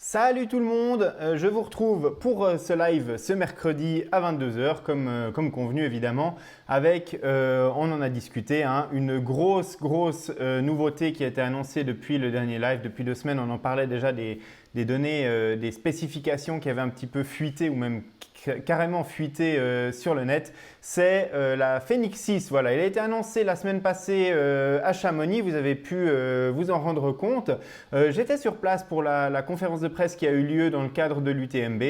Salut tout le monde, je vous retrouve pour ce live ce mercredi à 22 h comme convenu évidemment avec, on en a discuté, une grosse nouveauté qui a été annoncée depuis le dernier live, depuis 2 semaines. On en parlait déjà des données, des spécifications qui avaient un petit peu fuité ou même carrément fuité sur le net. C'est la Phénix 6. Voilà, il a été annoncé la semaine passée à Chamonix, vous avez pu vous en rendre compte. J'étais sur place pour la conférence de presse qui a eu lieu dans le cadre de l'UTMB.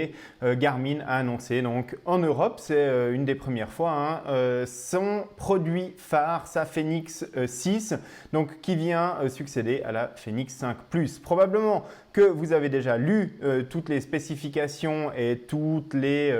Garmin a annoncé donc en Europe, c'est une des premières fois, son produit phare, sa Phénix 6, donc qui vient succéder à la Phénix 5 Plus. Probablement que vous avez déjà lu toutes les spécifications et toutes les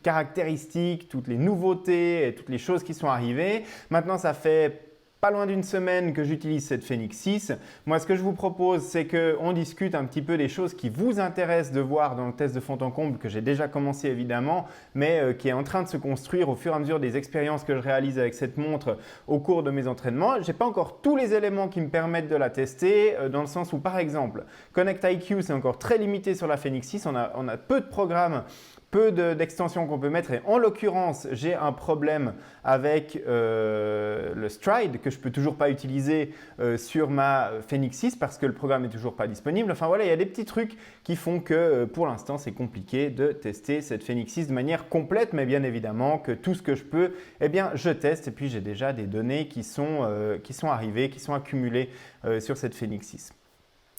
caractéristiques, toutes les nouveautés et toutes les choses qui sont arrivées. Maintenant, ça fait pas loin d'une semaine que j'utilise cette Phénix 6. Moi, ce que je vous propose, c'est qu'on discute un petit peu des choses qui vous intéressent de voir dans le test de fond en comble que j'ai déjà commencé évidemment, mais qui est en train de se construire au fur et à mesure des expériences que je réalise avec cette montre au cours de mes entraînements. Je n'ai pas encore tous les éléments qui me permettent de la tester, dans le sens où, par exemple, Connect IQ, c'est encore très limité sur la Phénix 6. On a peu de programmes, peu d'extensions qu'on peut mettre, et en l'occurrence, j'ai un problème avec le Stride que je ne peux toujours pas utiliser sur ma Phénix 6 parce que le programme n'est toujours pas disponible. Enfin voilà, il y a des petits trucs qui font que pour l'instant, c'est compliqué de tester cette Phénix 6 de manière complète, mais bien évidemment que tout ce que je peux, eh bien, je teste. Et puis, j'ai déjà des données qui sont arrivées, qui sont accumulées sur cette Phénix 6.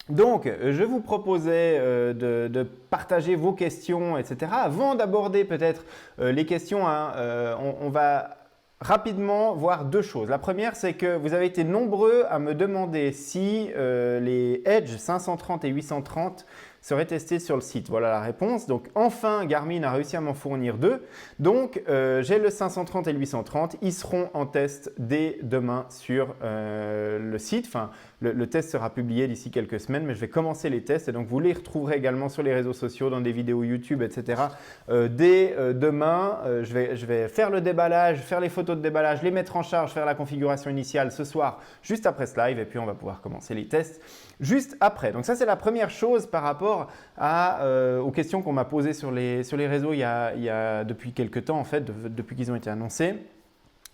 Donc, je vous proposais de partager vos questions, etc. Avant d'aborder peut-être les questions, on va rapidement voir deux choses. La première, c'est que vous avez été nombreux à me demander si les Edge 530 et 830 seraient testés sur le site. Voilà la réponse. Donc, enfin, Garmin a réussi à m'en fournir deux. Donc, j'ai le 530 et le 830. Ils seront en test dès demain sur le site. Enfin, le test sera publié d'ici quelques semaines, mais je vais commencer les tests. Et donc, vous les retrouverez également sur les réseaux sociaux, dans des vidéos YouTube, etc. Dès demain, je vais faire le déballage, faire les photos de déballage, les mettre en charge, faire la configuration initiale ce soir, juste après ce live. Et puis, on va pouvoir commencer les tests juste après. Donc, ça, c'est la première chose par rapport aux questions qu'on m'a posées sur les réseaux il y a depuis quelques temps, en fait, depuis qu'ils ont été annoncés.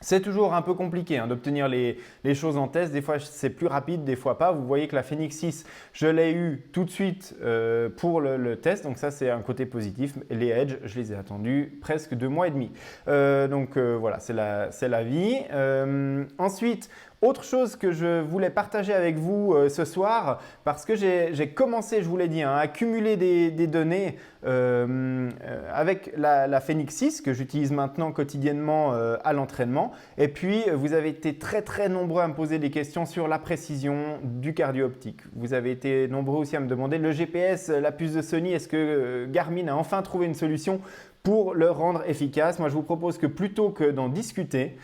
C'est toujours un peu compliqué d'obtenir les choses en test. Des fois, c'est plus rapide, des fois pas. Vous voyez que la Phénix 6, je l'ai eu tout de suite pour le test. Donc ça, c'est un côté positif. Les Edge, je les ai attendus presque 2 mois et demi. Voilà, c'est la vie. Ensuite, autre chose que je voulais partager avec vous ce soir, parce que j'ai commencé, je vous l'ai dit, à accumuler des données avec la Phénix 6 que j'utilise maintenant quotidiennement à l'entraînement. Et puis, vous avez été très nombreux à me poser des questions sur la précision du cardio optique. Vous avez été nombreux aussi à me demander le GPS, la puce de Sony, est-ce que Garmin a enfin trouvé une solution pour le rendre efficace? Moi, je vous propose que plutôt que d'en discuter,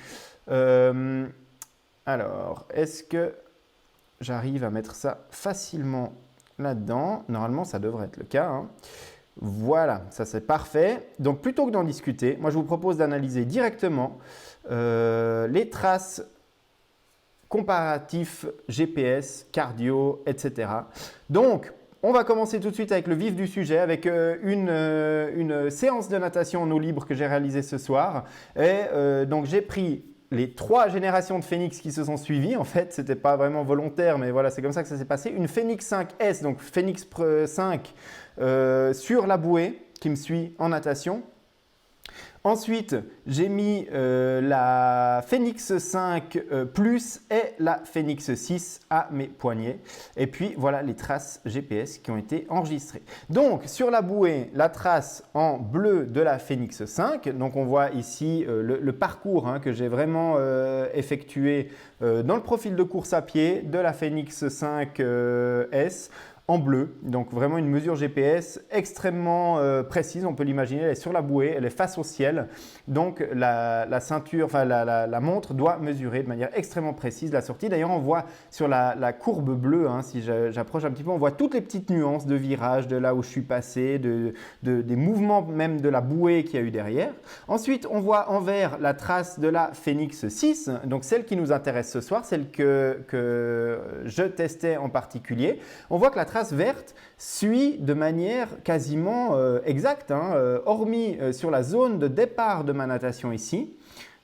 alors, est-ce que j'arrive à mettre ça facilement là-dedans? Normalement, ça devrait être le cas. Voilà, ça c'est parfait. Donc, plutôt que d'en discuter, moi je vous propose d'analyser directement les traces comparatives GPS, cardio, etc. Donc, on va commencer tout de suite avec le vif du sujet, avec une séance de natation en eau libre que j'ai réalisée ce soir. Et donc, j'ai pris les 3 générations de Phénix qui se sont suivies. En fait, ce n'était pas vraiment volontaire, mais voilà, c'est comme ça que ça s'est passé. Une Phénix 5S, donc Phénix 5 sur la bouée qui me suit en natation. Ensuite, j'ai mis la Phénix 5 Plus et la Phénix 6 à mes poignets. Et puis, voilà les traces GPS qui ont été enregistrées. Donc, sur la bouée, la trace en bleu de la Phénix 5. Donc, on voit ici le parcours que j'ai vraiment effectué dans le profil de course à pied de la Phénix 5 S. En bleu, donc vraiment une mesure GPS extrêmement précise, on peut l'imaginer, elle est sur la bouée, elle est face au ciel, donc la ceinture, enfin la montre doit mesurer de manière extrêmement précise la sortie. D'ailleurs, on voit sur la courbe bleue, si j'approche un petit peu, on voit toutes les petites nuances de virage, de là où je suis passé, des mouvements même de la bouée qu'il y a eu derrière. Ensuite, on voit en vert la trace de la Phénix 6, donc celle qui nous intéresse ce soir, celle que je testais en particulier. On voit que la trace trace verte suit de manière quasiment exacte, hein, hormis sur la zone de départ de ma natation ici,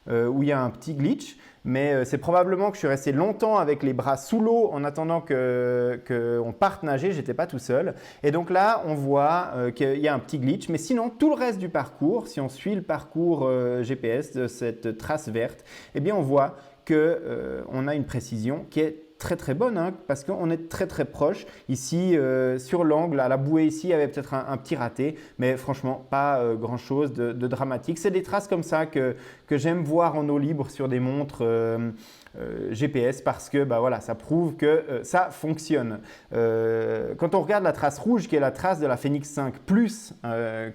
où il y a un petit glitch. Mais c'est probablement que je suis resté longtemps avec les bras sous l'eau en attendant qu'on parte nager, je n'étais pas tout seul. Et donc là, on voit qu'il y a un petit glitch. Mais sinon, tout le reste du parcours, si on suit le parcours GPS de cette trace verte, eh bien on voit qu'on a une précision qui est très très bonne, hein, parce qu'on est très très proche. Ici, sur l'angle, à la bouée ici, il y avait peut-être un petit raté, mais franchement, pas grand chose de dramatique. C'est des traces comme ça que j'aime voir en eau libre sur des montres GPS parce que voilà, ça prouve que ça fonctionne. Quand on regarde la trace rouge, qui est la trace de la Fenix 5 Plus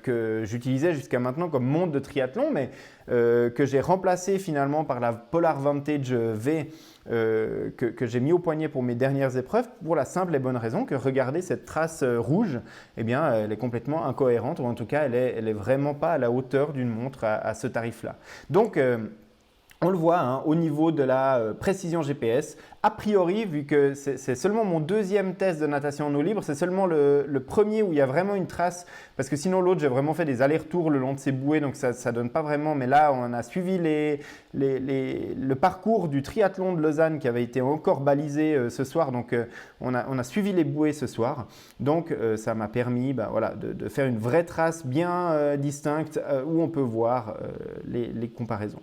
que j'utilisais jusqu'à maintenant comme montre de triathlon, mais que j'ai remplacé finalement par la Polar Vantage V que j'ai mis au poignet pour mes dernières épreuves, pour la simple et bonne raison que regardez cette trace rouge, eh bien, elle est complètement incohérente, ou en tout cas, elle est vraiment pas à la hauteur d'une montre à ce tarif-là. Donc, on le voit hein, au niveau de la précision GPS. A priori, vu que c'est seulement mon deuxième test de natation en eau libre, c'est seulement le premier où il y a vraiment une trace, parce que sinon l'autre, j'ai vraiment fait des allers-retours le long de ces bouées, donc ça ne donne pas vraiment. Mais là, on a suivi le parcours du triathlon de Lausanne qui avait été encore balisé ce soir, donc on a suivi les bouées ce soir. Donc ça m'a permis voilà, de faire une vraie trace bien distincte où on peut voir les comparaisons.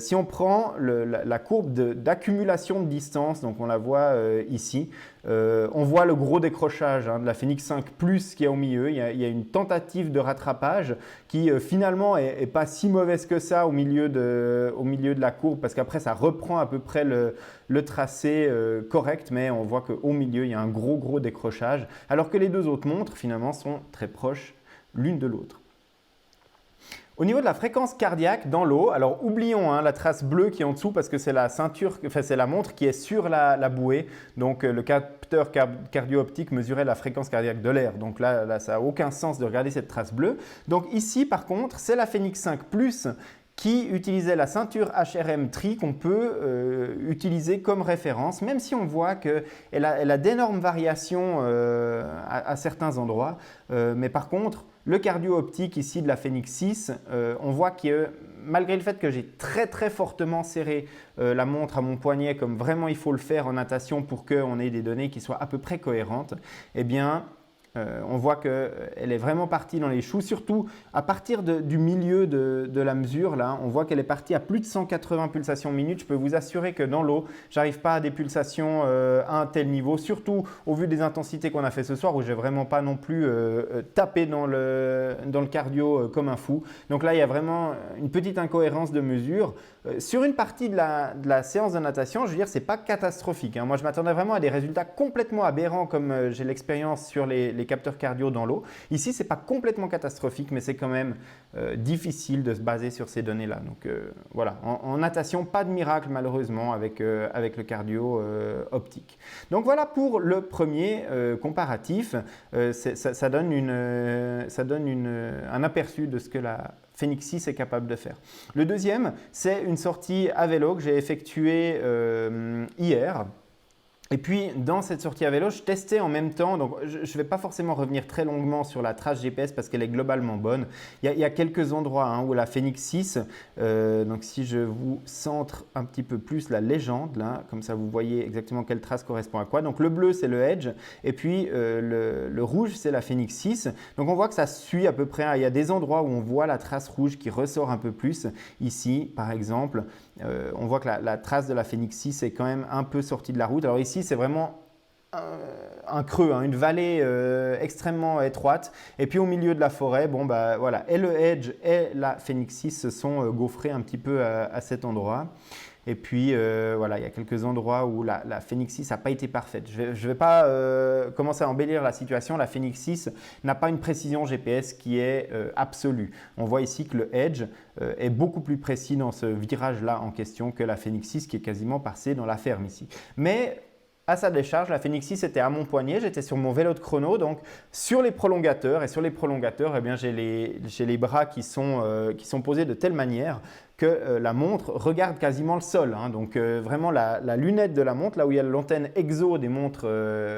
Si on prend la courbe d'accumulation de distance, donc on la voit ici, on voit le gros décrochage hein, de la Fenix 5 Plus qui est au milieu. Il y a une tentative de rattrapage qui finalement est pas si mauvaise que ça au milieu de la courbe, parce qu'après ça reprend à peu près le tracé correct, mais on voit qu'au milieu il y a un gros décrochage, alors que les deux autres montres finalement sont très proches l'une de l'autre. Au niveau de la fréquence cardiaque dans l'eau, alors oublions hein, la trace bleue qui est en dessous parce que c'est la ceinture, enfin c'est la montre qui est sur la bouée. Donc le capteur cardio-optique mesurait la fréquence cardiaque de l'air. Donc là ça n'a aucun sens de regarder cette trace bleue. Donc ici par contre, c'est la Fenix 5 Plus qui utilisait la ceinture HRM Tri qu'on peut utiliser comme référence, même si on voit qu'elle a d'énormes variations à certains endroits. Mais par contre, le cardio optique ici de la Fenix 6, on voit que malgré le fait que j'ai très fortement serré la montre à mon poignet, comme vraiment il faut le faire en natation pour qu'on ait des données qui soient à peu près cohérentes, eh bien, on voit qu'elle est vraiment partie dans les choux, surtout à partir du milieu de la mesure. Là, on voit qu'elle est partie à plus de 180 pulsations minutes. Je peux vous assurer que dans l'eau, je n'arrive pas à des pulsations à un tel niveau, surtout au vu des intensités qu'on a fait ce soir où je n'ai vraiment pas non plus tapé dans le cardio comme un fou. Donc là, il y a vraiment une petite incohérence de mesure. Sur une partie de la séance de natation, je veux dire, ce n'est pas catastrophique, hein. Moi, je m'attendais vraiment à des résultats complètement aberrants comme j'ai l'expérience sur les capteurs cardio dans l'eau. Ici, ce n'est pas complètement catastrophique, mais c'est quand même difficile de se baser sur ces données-là. Donc voilà, en natation, pas de miracle malheureusement avec le cardio optique. Donc voilà pour le premier comparatif. Ça donne un aperçu de ce que la Fenix 6 est capable de faire. Le deuxième, c'est une sortie à vélo que j'ai effectuée hier. Et puis, dans cette sortie à vélo, je testais en même temps, donc je ne vais pas forcément revenir très longuement sur la trace GPS parce qu'elle est globalement bonne. Il y a quelques endroits hein, où la Fenix 6, donc si je vous centre un petit peu plus la légende, là, comme ça vous voyez exactement quelle trace correspond à quoi. Donc le bleu, c'est le Edge, et puis le rouge, c'est la Fenix 6. Donc on voit que ça suit à peu près, hein, il y a des endroits où on voit la trace rouge qui ressort un peu plus. Ici, par exemple, on voit que la trace de la Fenix 6 est quand même un peu sortie de la route. Alors ici, c'est vraiment un creux, hein, une vallée extrêmement étroite. Et puis au milieu de la forêt, bon, voilà, et le Edge et la Fenix 6 se sont gaufrés un petit peu à cet endroit. Et puis voilà, il y a quelques endroits où la Fenix 6 n'a pas été parfaite. Je ne vais pas commencer à embellir la situation. La Fenix 6 n'a pas une précision GPS qui est absolue. On voit ici que le Edge est beaucoup plus précis dans ce virage-là en question que la Fenix 6 qui est quasiment passée dans la ferme ici. Mais à sa décharge, la Fenix 6 était à mon poignet, j'étais sur mon vélo de chrono, donc sur les prolongateurs. Et sur les prolongateurs, eh bien, j'ai les bras qui sont posés de telle manière que la montre regarde quasiment le sol. Hein. Donc vraiment la lunette de la montre, là où il y a l'antenne exo des montres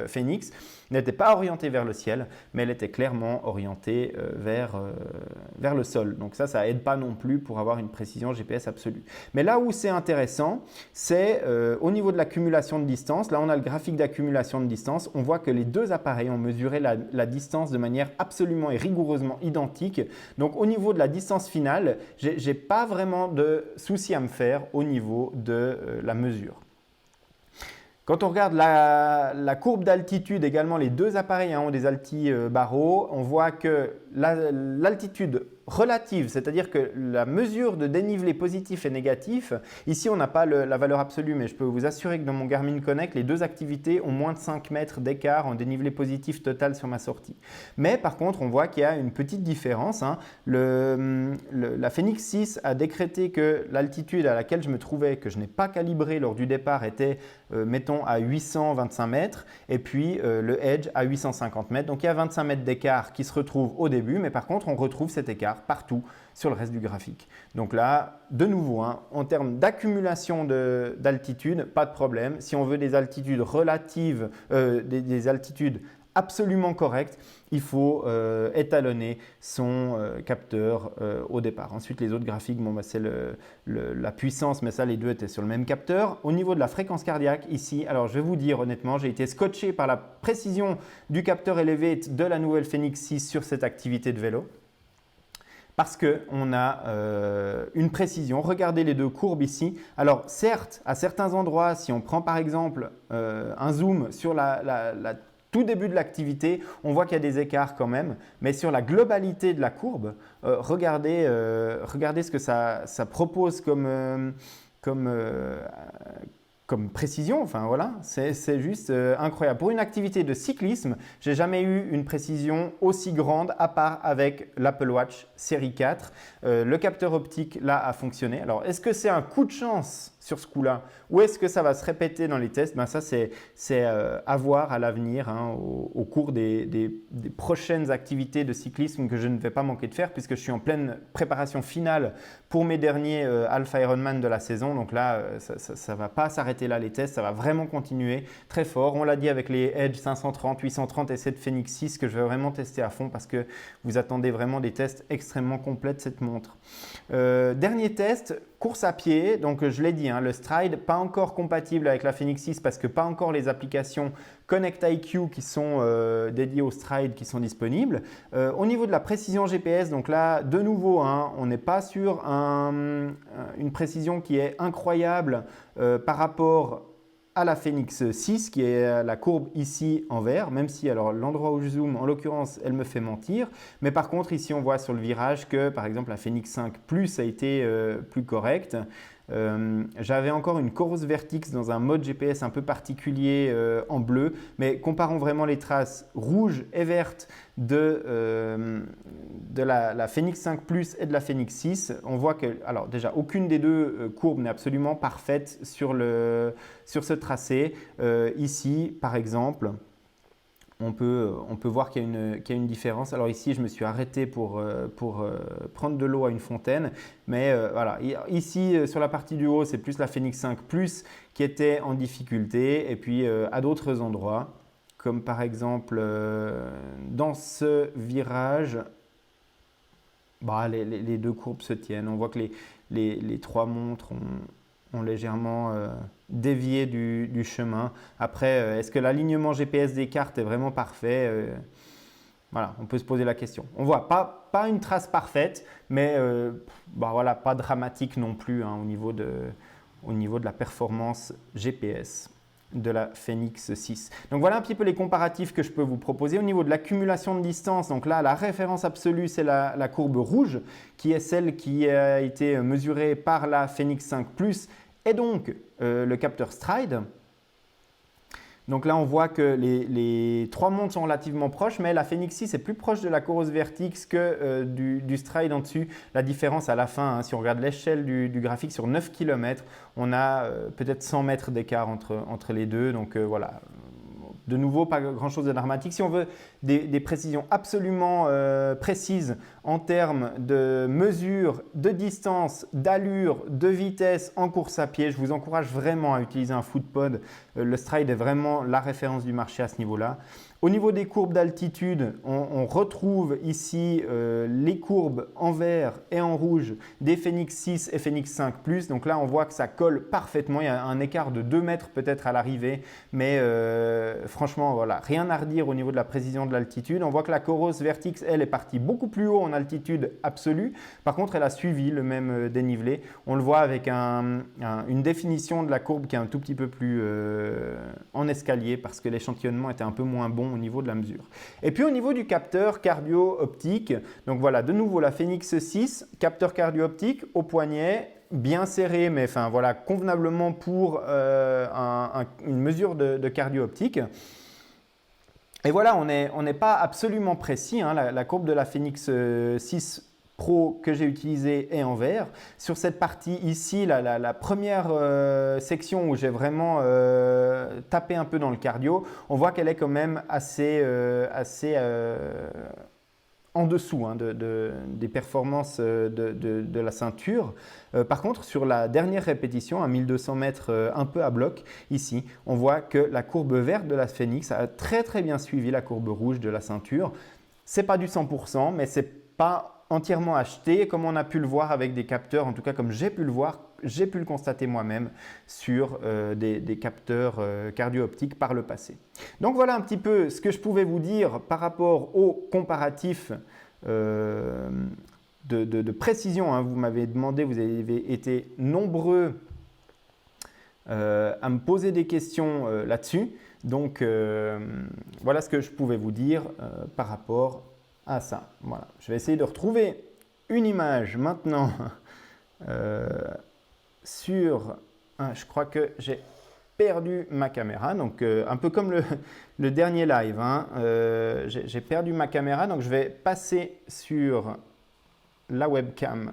Fenix, n'était pas orientée vers le ciel, mais elle était clairement orientée vers le sol. Donc ça aide pas non plus pour avoir une précision GPS absolue. Mais là où c'est intéressant, c'est au niveau de l'accumulation de distance. Là, on a le graphique d'accumulation de distance. On voit que les deux appareils ont mesuré la distance de manière absolument et rigoureusement identique. Donc au niveau de la distance finale, j'ai pas vraiment de souci à me faire au niveau de la mesure. Quand on regarde la courbe d'altitude, également les deux appareils ont des alti-barreaux, on voit que l'altitude relative, c'est-à-dire que la mesure de dénivelé positif et négatif, ici on n'a pas la valeur absolue, mais je peux vous assurer que dans mon Garmin Connect, les deux activités ont moins de 5 mètres d'écart en dénivelé positif total sur ma sortie. Mais par contre, on voit qu'il y a une petite différence. Hein. La Fenix 6 a décrété que l'altitude à laquelle je me trouvais, que je n'ai pas calibré lors du départ, était, mettons, à 825 mètres, et puis le Edge à 850 mètres. Donc il y a 25 mètres d'écart qui se retrouvent au début, mais par contre, on retrouve cet écart partout sur le reste du graphique. Donc là, de nouveau, hein, en termes d'accumulation d'altitude, pas de problème. Si on veut des altitudes relatives, des altitudes absolument correctes, il faut étalonner son capteur au départ. Ensuite, les autres graphiques, bon, bah, c'est la puissance, mais ça, les deux étaient sur le même capteur. Au niveau de la fréquence cardiaque, ici, alors je vais vous dire honnêtement, j'ai été scotché par la précision du capteur Elevate de la nouvelle Fenix 6 sur cette activité de vélo. Parce qu'on a une précision. Regardez les deux courbes ici. Alors certes, à certains endroits, si on prend par exemple un zoom sur la tout début de l'activité, on voit qu'il y a des écarts quand même. Mais sur la globalité de la courbe, regardez ce que ça propose comme précision, enfin voilà, c'est juste incroyable. Pour une activité de cyclisme, je n'ai jamais eu une précision aussi grande à part avec l'Apple Watch série 4. Le capteur optique là a fonctionné. Alors est-ce que c'est un coup de chance sur ce coup-là ou est-ce que ça va se répéter dans les tests? Ben, ça c'est à voir à l'avenir, hein, au cours des prochaines activités de cyclisme que je ne vais pas manquer de faire puisque je suis en pleine préparation finale pour mes derniers Alpha Ironman de la saison. Donc là, ça ne va pas s'arrêter là les tests, ça va vraiment continuer très fort. On l'a dit avec les Edge 530, 830 et cette Fenix 6 que je vais vraiment tester à fond parce que vous attendez vraiment des tests extrêmement complets de cette montre. Dernier test, course à pied. Donc je l'ai dit, hein, le Stride, pas encore compatible avec la Fenix 6 parce que pas encore les applications Connect IQ qui sont dédiées au Stride qui sont disponibles. Au niveau de la précision GPS, donc là de nouveau, hein, on n'est pas sur une précision qui est incroyable par rapport à la Fenix 6 qui est la courbe ici en vert, même si alors l'endroit où je zoome en l'occurrence elle me fait mentir, mais par contre ici on voit sur le virage que par exemple la Fenix 5 Plus a été plus correcte. J'avais encore une Coros Vertix dans un mode GPS un peu particulier en bleu, mais comparons vraiment les traces rouges et vertes de la Fenix 5 Plus et de la Fenix 6, on voit que, alors déjà, aucune des deux courbes n'est absolument parfaite sur ce tracé. Ici, par exemple, on peut voir qu'il y a une différence. Alors ici, je me suis arrêté pour prendre de l'eau à une fontaine. Mais voilà, ici, sur la partie du haut, c'est plus la Fenix 5 Plus qui était en difficulté. Et puis, à d'autres endroits, comme par exemple dans ce virage, bah, les deux courbes se tiennent. On voit que les trois montres ont légèrement dévié du chemin. Après, est-ce que l'alignement GPS des cartes est vraiment parfait? Voilà, on peut se poser la question. On voit pas une trace parfaite, mais bah voilà, pas dramatique non plus, hein, au niveau de la performance GPS de la Fenix 6. Donc voilà un petit peu les comparatifs que je peux vous proposer. Au niveau de l'accumulation de distance, donc là la référence absolue c'est la courbe rouge qui est celle qui a été mesurée par la Fenix 5 Plus et donc le capteur Stride. Donc là, on voit que les trois montres sont relativement proches, mais la Fenix 6 est plus proche de la Coros Vertix que du Stride en dessus. La différence à la fin, hein, si on regarde l'échelle du graphique sur 9 km, on a peut-être 100 mètres d'écart entre les deux. Donc voilà, De nouveau, pas grand-chose de dramatique. Si on veut des précisions absolument précises en termes de mesure, de distance, d'allure, de vitesse en course à pied, je vous encourage vraiment à utiliser un Footpod. Le Stride est vraiment la référence du marché à ce niveau-là. Au niveau des courbes d'altitude, on retrouve ici les courbes en vert et en rouge des Fenix 6 et Fenix 5 Plus. Donc là, on voit que ça colle parfaitement. Il y a un écart de 2 mètres peut-être à l'arrivée. Mais franchement, voilà, rien à redire au niveau de la précision de l'altitude. On voit que la Coros Vertix, elle, est partie beaucoup plus haut en altitude absolue. Par contre, elle a suivi le même dénivelé. On le voit avec une définition de la courbe qui est un tout petit peu plus en escalier parce que l'échantillonnement était un peu moins bon au niveau de la mesure. Et puis au niveau du capteur cardio-optique, donc voilà, de nouveau la Fenix 6, capteur cardio-optique au poignet, bien serré, mais enfin voilà, convenablement pour une mesure de cardio-optique. Et voilà, on n'est pas absolument précis, hein, la courbe de la Fenix 6 Pro que j'ai utilisé est en vert. Sur cette partie ici, la première section où j'ai vraiment tapé un peu dans le cardio, on voit qu'elle est quand même assez en dessous hein, des performances de la ceinture. Par contre, sur la dernière répétition, à 1200 mètres un peu à bloc, ici, on voit que la courbe verte de la Fenix a très très bien suivi la courbe rouge de la ceinture. Ce n'est pas du 100%, mais ce n'est pas entièrement acheté, comme on a pu le voir avec des capteurs, en tout cas comme j'ai pu le voir, j'ai pu le constater moi-même sur des capteurs cardio-optiques par le passé. Donc voilà un petit peu ce que je pouvais vous dire par rapport au comparatif de précision. Hein. Vous m'avez demandé, vous avez été nombreux à me poser des questions là-dessus. Donc voilà ce que je pouvais vous dire par rapport à ça. Voilà. Je vais essayer de retrouver une image maintenant sur… je crois que j'ai perdu ma caméra. Donc un peu comme le dernier live. Hein, j'ai perdu ma caméra. Donc je vais passer sur la webcam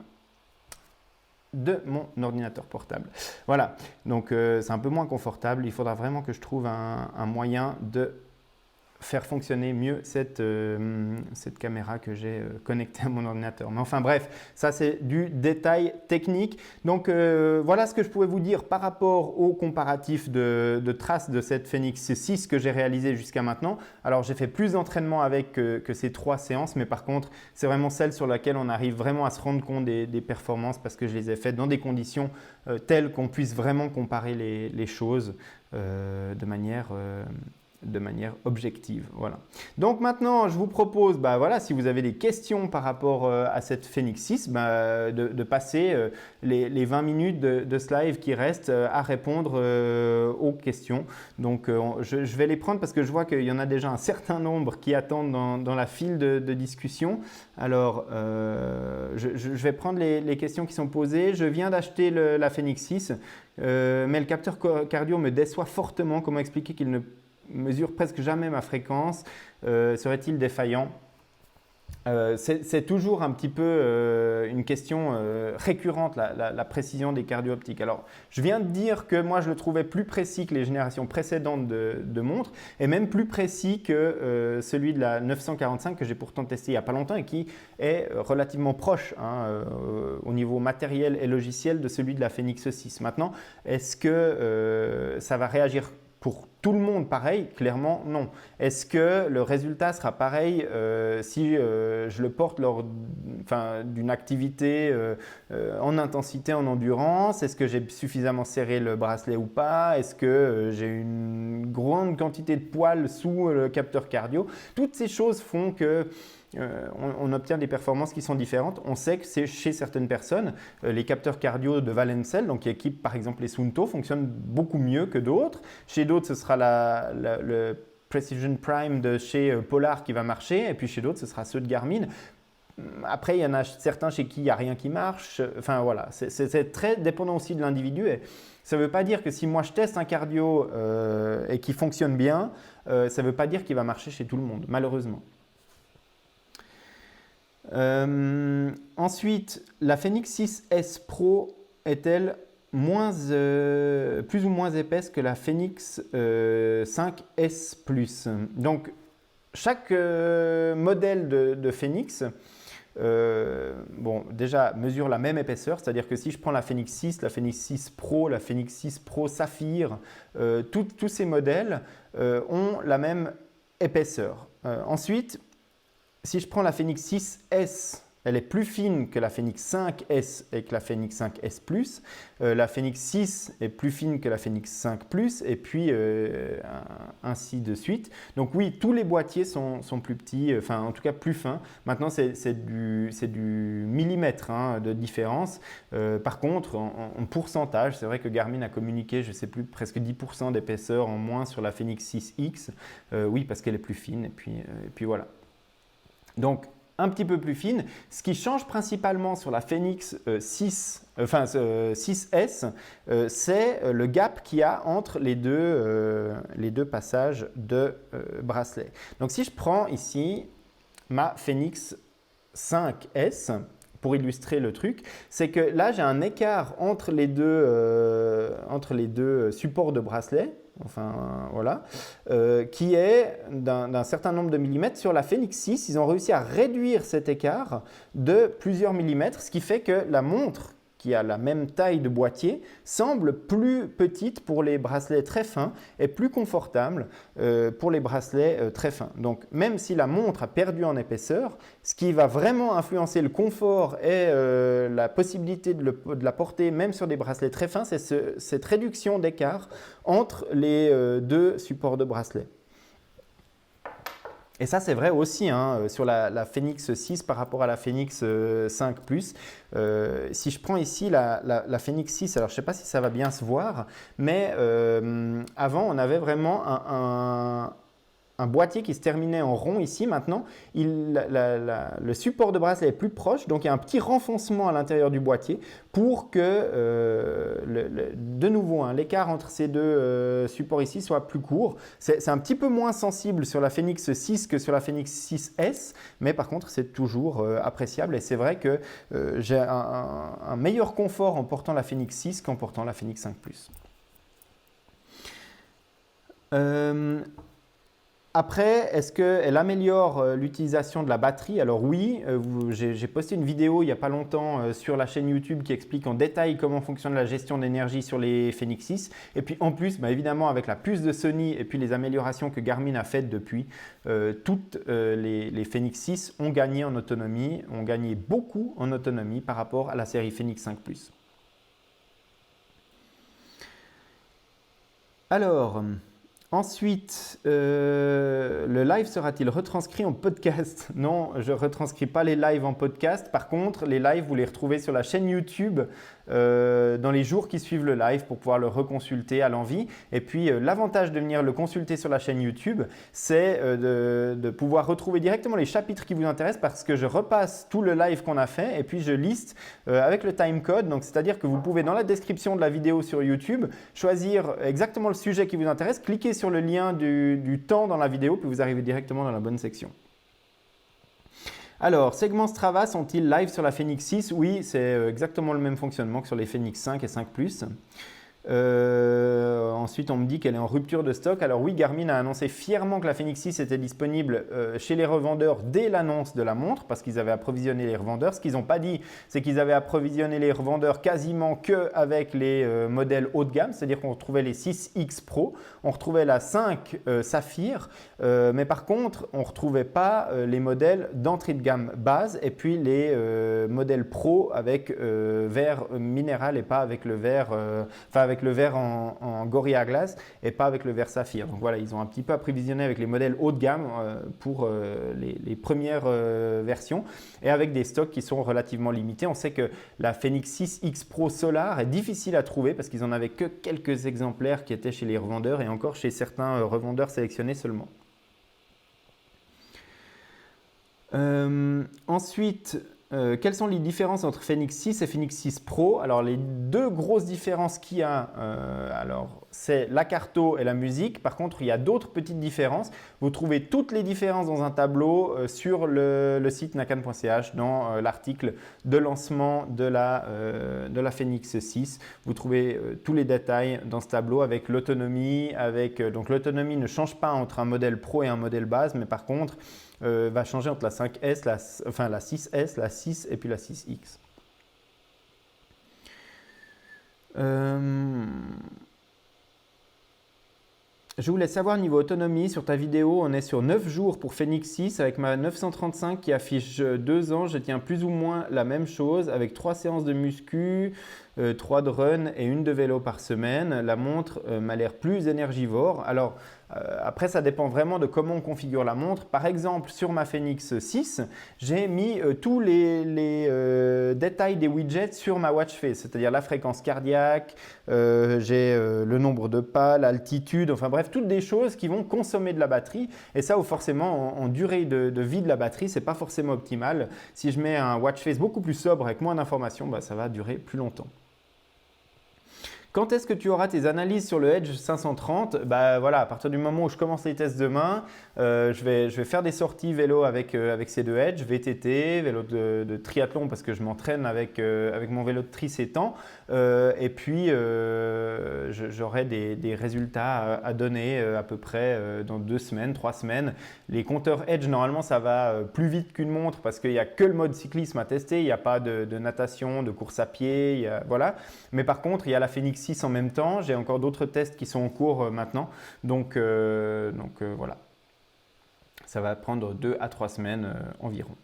de mon ordinateur portable. Voilà. Donc c'est un peu moins confortable. Il faudra vraiment que je trouve un moyen de faire fonctionner mieux cette caméra que j'ai connectée à mon ordinateur. Mais enfin bref, ça c'est du détail technique. Donc voilà ce que je pouvais vous dire par rapport au comparatif de traces de cette Fenix 6 que j'ai réalisé jusqu'à maintenant. Alors j'ai fait plus d'entraînement avec que ces 3 séances, mais par contre c'est vraiment celle sur laquelle on arrive vraiment à se rendre compte des performances parce que je les ai faites dans des conditions telles qu'on puisse vraiment comparer les choses de manière objective. Voilà. Donc maintenant, je vous propose, voilà, si vous avez des questions par rapport à cette Fenix 6, de passer les 20 minutes de ce live qui restent à répondre aux questions. Donc je vais les prendre parce que je vois qu'il y en a déjà un certain nombre qui attendent dans la file de discussion. Alors, je vais prendre les questions qui sont posées. Je viens d'acheter la Fenix 6, mais le capteur cardio me déçoit fortement. Comment expliquer qu'il ne mesure presque jamais ma fréquence, serait-il défaillant? C'est toujours un petit peu une question récurrente, la précision des cardio-optiques. Alors, je viens de dire que moi, je le trouvais plus précis que les générations précédentes de montres et même plus précis que celui de la 945 que j'ai pourtant testé il n'y a pas longtemps et qui est relativement proche hein, au niveau matériel et logiciel de celui de la Fenix 6. Maintenant, est-ce que ça va réagir pour tout le monde pareil? Clairement, non. Est-ce que le résultat sera pareil si je le porte lors d'une activité en intensité, en endurance? Est-ce que j'ai suffisamment serré le bracelet ou pas? Est-ce que j'ai une grande quantité de poils sous le capteur cardio? Toutes ces choses font que on obtient des performances qui sont différentes. On sait que c'est chez certaines personnes, les capteurs cardio de Valencel, donc qui équipent par exemple les Suunto, fonctionnent beaucoup mieux que d'autres. Chez d'autres, ce sera le Precision Prime de chez Polar qui va marcher, et puis chez d'autres, ce sera ceux de Garmin. Après, il y en a certains chez qui il n'y a rien qui marche. Enfin voilà, c'est très dépendant aussi de l'individu. Et ça ne veut pas dire que si moi je teste un cardio et qu'il fonctionne bien, ça ne veut pas dire qu'il va marcher chez tout le monde, malheureusement. Ensuite, la Fenix 6S Pro est-elle plus ou moins épaisse que la Phoenix 5S Plus. Donc, chaque modèle de Phoenix déjà mesure la même épaisseur, c'est-à-dire que si je prends la Phoenix 6, la Phoenix 6 Pro, la Phoenix 6 Pro Saphir, tous ces modèles ont la même épaisseur. Ensuite, si je prends la Phoenix 6S, elle est plus fine que la Phoenix 5S et que la Phoenix 5S Plus. La Phoenix 6 est plus fine que la Phoenix 5 Plus et puis ainsi de suite. Donc oui, tous les boîtiers sont plus petits, enfin en tout cas plus fins. Maintenant, c'est du millimètre de différence. Par contre, en pourcentage, c'est vrai que Garmin a communiqué, je ne sais plus, presque 10% d'épaisseur en moins sur la Phoenix 6X. Oui, parce qu'elle est plus fine et puis voilà. Donc, un petit peu plus fine. Ce qui change principalement sur la Phoenix 6S, c'est le gap qu'il y a entre les deux passages de bracelet. Donc, si je prends ici ma Phoenix 5S, pour illustrer le truc, c'est que là, j'ai un écart entre les deux supports de bracelet, enfin voilà, qui est d'un certain nombre de millimètres. Sur la Phoenix 6, ils ont réussi à réduire cet écart de plusieurs millimètres, ce qui fait que la montre qui a la même taille de boîtier semble plus petite pour les bracelets très fins et plus confortable pour les bracelets très fins. Donc même si la montre a perdu en épaisseur, ce qui va vraiment influencer le confort et la possibilité de la porter même sur des bracelets très fins, c'est cette réduction d'écart entre les deux supports de bracelet. Et ça, c'est vrai aussi sur la Phoenix 6 par rapport à la Phoenix 5 Plus. Si je prends ici la Phoenix 6, alors je ne sais pas si ça va bien se voir, mais avant, on avait vraiment un boîtier qui se terminait en rond ici. Maintenant, le support de bracelet est plus proche, donc il y a un petit renfoncement à l'intérieur du boîtier pour que, de nouveau, l'écart entre ces deux supports ici soit plus court. C'est un petit peu moins sensible sur la Phoenix 6 que sur la Phoenix 6S, mais par contre, c'est toujours appréciable et c'est vrai que j'ai un meilleur confort en portant la Phoenix 6 qu'en portant la Phoenix 5 Plus. Après, est-ce qu'elle améliore l'utilisation de la batterie? Alors oui, j'ai posté une vidéo il n'y a pas longtemps sur la chaîne YouTube qui explique en détail comment fonctionne la gestion d'énergie sur les Phoenix 6. Et puis en plus, évidemment, avec la puce de Sony et puis les améliorations que Garmin a faites depuis, toutes les Phoenix 6 ont gagné en autonomie, ont gagné beaucoup en autonomie par rapport à la série Phoenix 5 Plus. Alors… Ensuite, le live sera-t-il retranscrit en podcast? Non, je ne retranscris pas les lives en podcast. Par contre, les lives, vous les retrouvez sur la chaîne YouTube dans les jours qui suivent le live pour pouvoir le reconsulter à l'envie. Et puis, l'avantage de venir le consulter sur la chaîne YouTube, c'est de pouvoir retrouver directement les chapitres qui vous intéressent parce que je repasse tout le live qu'on a fait et puis je liste avec le timecode. Donc, c'est-à-dire que vous pouvez, dans la description de la vidéo sur YouTube, choisir exactement le sujet qui vous intéresse, cliquer sur le lien du temps dans la vidéo, puis vous arrivez directement dans la bonne section. Alors, segments Strava sont-ils live sur la Phoenix 6? Oui, c'est exactement le même fonctionnement que sur les Phoenix 5 et 5 Plus. Ensuite, on me dit qu'elle est en rupture de stock. Alors oui, Garmin a annoncé fièrement que la Phoenix 6 était disponible chez les revendeurs dès l'annonce de la montre parce qu'ils avaient approvisionné les revendeurs. Ce qu'ils n'ont pas dit, c'est qu'ils avaient approvisionné les revendeurs quasiment qu'avec les modèles haut de gamme, c'est-à-dire qu'on retrouvait les 6X Pro, on retrouvait la 5 Saphir, mais par contre, on ne retrouvait pas les modèles d'entrée de gamme base et puis les modèles Pro avec verre minéral et pas avec le verre, avec le verre en Gorilla Glass et pas avec le verre Saphir. Donc voilà, ils ont un petit peu approvisionné avec les modèles haut de gamme pour les premières versions et avec des stocks qui sont relativement limités. On sait que la Phoenix 6X Pro Solar est difficile à trouver parce qu'ils n'en avaient que quelques exemplaires qui étaient chez les revendeurs et encore chez certains revendeurs sélectionnés seulement. Ensuite, quelles sont les différences entre Phoenix 6 et Phoenix 6 Pro? Alors, les deux grosses différences qu'il y a, alors c'est la carto et la musique. Par contre, il y a d'autres petites différences. Vous trouvez toutes les différences dans un tableau sur le site nakan.ch dans l'article de lancement de la Phoenix 6. Vous trouvez tous les détails dans ce tableau avec l'autonomie. Donc l'autonomie ne change pas entre un modèle Pro et un modèle base, mais par contre, va changer entre la 5S, la 6S, la 6 et puis la 6X. Je voulais savoir niveau autonomie, sur ta vidéo, on est sur 9 jours pour Phoenix 6 avec ma 935 qui affiche 2 ans. Je tiens plus ou moins la même chose avec 3 séances de muscu, 3 de run et 1 de vélo par semaine. La montre m'a l'air plus énergivore. Alors après, ça dépend vraiment de comment on configure la montre. Par exemple, sur ma Phoenix 6, j'ai mis tous les détails des widgets sur ma watch face, c'est-à-dire la fréquence cardiaque, j'ai le nombre de pas, l'altitude, enfin bref, toutes des choses qui vont consommer de la batterie. Et ça, forcément, en durée de vie de la batterie, ce n'est pas forcément optimal. Si je mets un watch face beaucoup plus sobre avec moins d'informations, bah, ça va durer plus longtemps. Quand est-ce que tu auras tes analyses sur le Edge 530? Bah voilà, à partir du moment où je commence les tests demain, je vais faire des sorties vélo avec ces deux Edge, VTT, vélo de triathlon parce que je m'entraîne avec mon vélo de tri ces temps. Et puis, j'aurai des résultats à donner à peu près dans 2 semaines, 3 semaines. Les compteurs Edge, normalement, ça va plus vite qu'une montre parce qu'il n'y a que le mode cyclisme à tester. Il n'y a pas de natation, de course à pied, voilà. Mais par contre, il y a la Phoenix 6 en même temps. J'ai encore d'autres tests qui sont en cours maintenant. Donc voilà. Ça va prendre 2 à 3 semaines environ.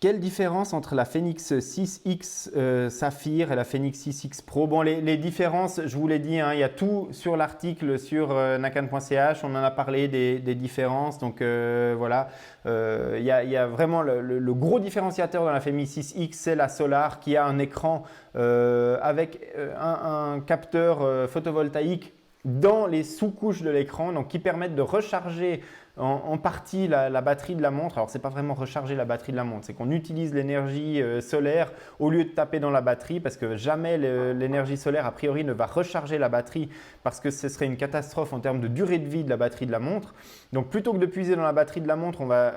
Quelle différence entre la Phoenix 6X Saphir et la Phoenix 6X Pro? Bon, les différences, je vous l'ai dit, hein, il y a tout sur l'article sur nakan.ch. On en a parlé des différences. Donc voilà, il y a vraiment le gros différenciateur dans la Phoenix 6X, c'est la Solar qui a un écran avec un capteur photovoltaïque dans les sous-couches de l'écran, donc qui permettent de recharger en partie la batterie de la montre. Alors, ce n'est pas vraiment recharger la batterie de la montre, c'est qu'on utilise l'énergie solaire au lieu de taper dans la batterie parce que jamais l'énergie solaire, a priori, ne va recharger la batterie parce que ce serait une catastrophe en termes de durée de vie de la batterie de la montre. Donc, plutôt que de puiser dans la batterie de la montre, on va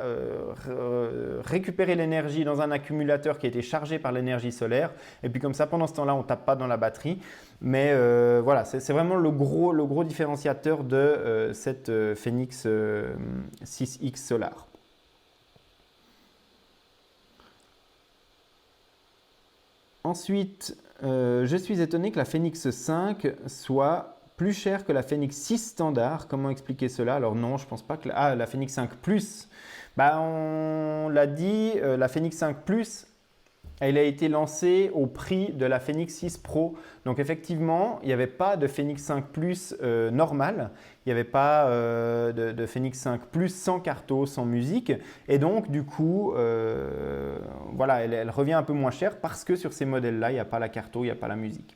récupérer l'énergie dans un accumulateur qui a été chargé par l'énergie solaire. Et puis, comme ça, pendant ce temps-là, on ne tape pas dans la batterie. Mais voilà, c'est vraiment le gros différenciateur de cette Phoenix 6X Solar. Ensuite, je suis étonné que la Phoenix 5 soit plus chère que la Phoenix 6 standard. Comment expliquer cela? Alors non, je ne pense pas que… la Phoenix 5 Plus, bah, on l'a dit, la Phoenix 5 Plus, elle a été lancée au prix de la Phoenix 6 Pro. Donc effectivement, il n'y avait pas de Phoenix 5 Plus normal. Il n'y avait pas de Phoenix 5 Plus sans carto, sans musique. Et donc du coup, voilà, elle revient un peu moins chère parce que sur ces modèles-là, il n'y a pas la carto, il n'y a pas la musique.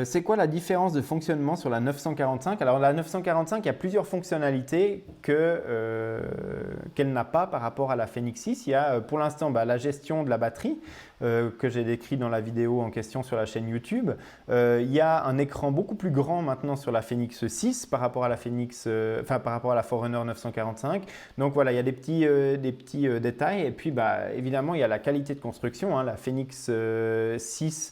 C'est quoi la différence de fonctionnement sur la 945? Alors la 945, il y a plusieurs fonctionnalités qu'elle n'a pas par rapport à la Phoenix 6. Il y a pour l'instant la gestion de la batterie que j'ai décrit dans la vidéo en question sur la chaîne YouTube. Il y a un écran beaucoup plus grand maintenant sur la Phoenix 6 par rapport à la par rapport à la Forerunner 945. Donc voilà, il y a des petits détails. Et puis évidemment, il y a la qualité de construction. Hein. La Phoenix 6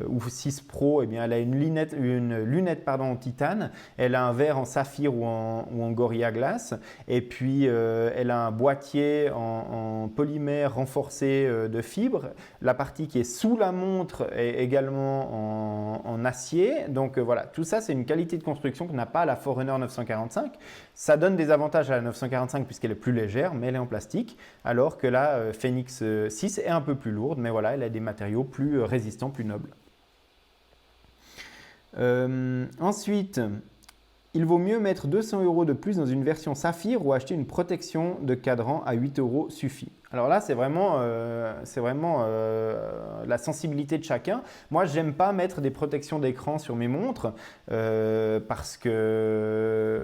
ou 6 Pro, eh bien, elle a une lunette en titane, elle a un verre en saphir ou en Gorilla Glass, et puis elle a un boîtier en polymère renforcé de fibres. La partie qui est sous la montre est également en acier. Donc voilà, tout ça c'est une qualité de construction que n'a pas la Forerunner 945. Ça donne des avantages à la 945 puisqu'elle est plus légère, mais elle est en plastique, alors que la Phoenix 6 est un peu plus lourde, mais voilà, elle a des matériaux plus résistants, plus nobles. Ensuite, il vaut mieux mettre 200 € de plus dans une version Saphir ou acheter une protection de cadran à 8 € suffit. Alors là, c'est vraiment, la sensibilité de chacun. Moi, j'aime pas mettre des protections d'écran sur mes montres parce que.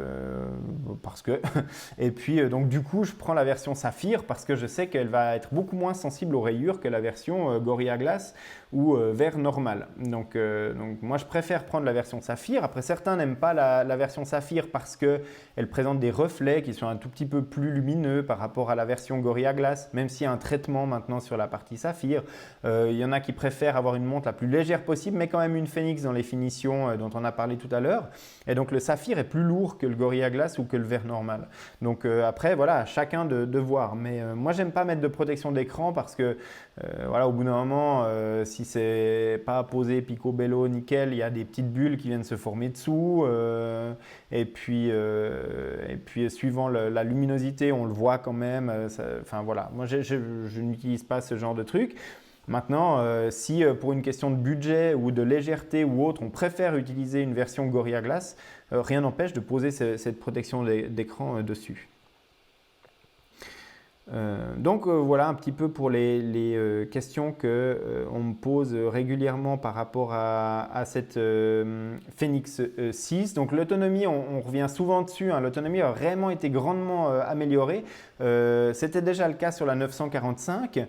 Et puis, donc du coup, je prends la version Saphir parce que je sais qu'elle va être beaucoup moins sensible aux rayures que la version Gorilla Glass ou verre normal. Donc, moi, je préfère prendre la version Saphir. Après, certains n'aiment pas la version Saphir parce qu'elle présente des reflets qui sont un tout petit peu plus lumineux par rapport à la version Gorilla Glass, même s'il y a un traitement maintenant sur la partie Saphir. Il y en a qui préfèrent avoir une montre la plus légère possible, mais quand même une Fenix dans les finitions dont on a parlé tout à l'heure. Et donc le Saphir est plus lourd que le Gorilla Glass ou que le verre normal. Donc après, voilà, chacun de voir. Mais moi, j'aime pas mettre de protection d'écran parce que voilà, au bout d'un moment, si c'est pas posé picobello nickel, il y a des petites bulles qui viennent se former dessous. Et puis suivant la luminosité, on le voit quand même. Enfin voilà, moi je n'utilise pas ce genre de truc. Maintenant, si pour une question de budget ou de légèreté ou autre, on préfère utiliser une version Gorilla Glass, rien n'empêche de poser cette protection d'écran dessus. Donc voilà un petit peu pour les questions qu'on me pose régulièrement par rapport à cette Fenix 6. Donc l'autonomie, on revient souvent dessus, hein, l'autonomie a vraiment été grandement améliorée. C'était déjà le cas sur la 945.